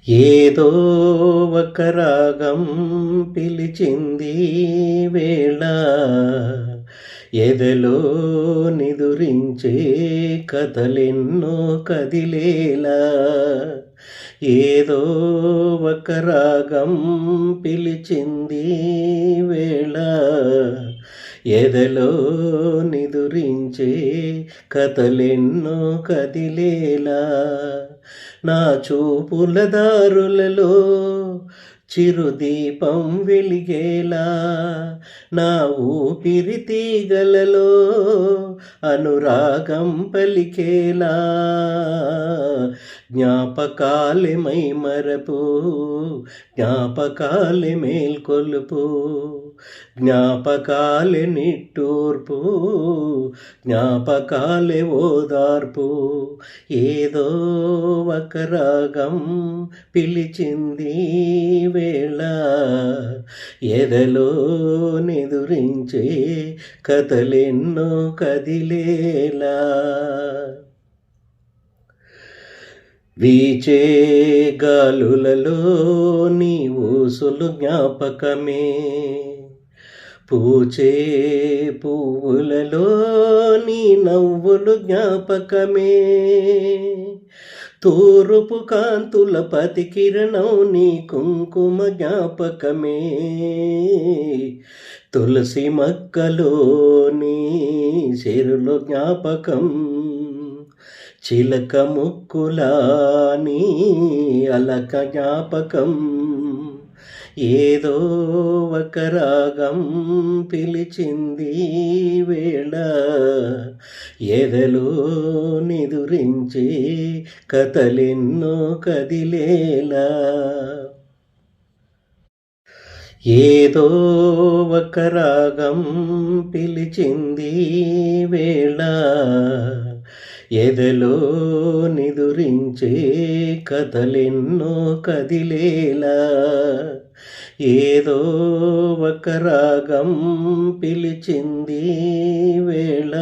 ఏదో ఒక రాగం పిలిచింది వేళ ఎదలో నిదురించే కథలెన్నో కదిలేలా. ఏదో ఒక రాగం పిలిచింది వేళ ఎదలో నిదురించే కథలెన్నో కదిలేలా. నా చూపుల దారులలో చిరుదీపం వెలిగేలా, నా ఊపిరి తీగలలో అనురాగం పలికేలా. జ్ఞాపకాలే మైమరపు, జ్ఞాపకాలే మేల్కొలుపు, జ్ఞాపకాలే నిట్టూర్పు, జ్ఞాపకాలే ఓదార్పు. ఏదో ఒక రాగం పిలిచింది వేళ ఎదలో నిదురించే కథలెన్నో కదిలేలా. వీచే గాలులలో నీ ఊసులు జ్ఞాపకమే, పూచే పువ్వులలో నీ నవ్వులు జ్ఞాపకమే. తూరుపు కాంతుల పతికిరణం నీ కుంకుమ జ్ఞాపకమే, తులసి మక్కలో నీ చెరులో జ్ఞాపకం, చిలక ముక్కులా నీ అలక జ్ఞాపకం. ఏదో ఒక రాగం పిలిచింది వేళ ఎదలో నిదురించే కథలెన్నో కదిలేలా. ఏదో ఒక రాగం పిలిచింది వేళ ఎదలో నిదురించే కథలెన్నో కదిలేలా. ఏదో ఒక రాగం పిలిచింది వేళ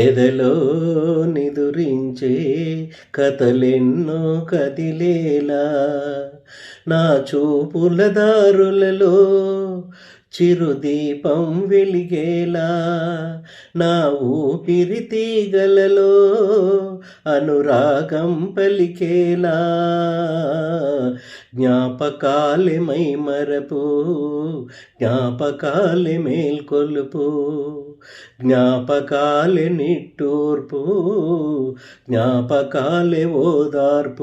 ఎదలో నిదురించే కథలెన్నో కదిలేలా. నా చూపుల దారులలో చిరుదీపం వెలిగేలా, నా ఊపిరి తీగలలో అనురాగం పలికేలా. జ్ఞాపకాలే మైమరపు, జ్ఞాపకాలే మేల్కొలుపు, జ్ఞాపకాలే నిట్టూర్పు, జ్ఞాపకాలే ఓదార్పు.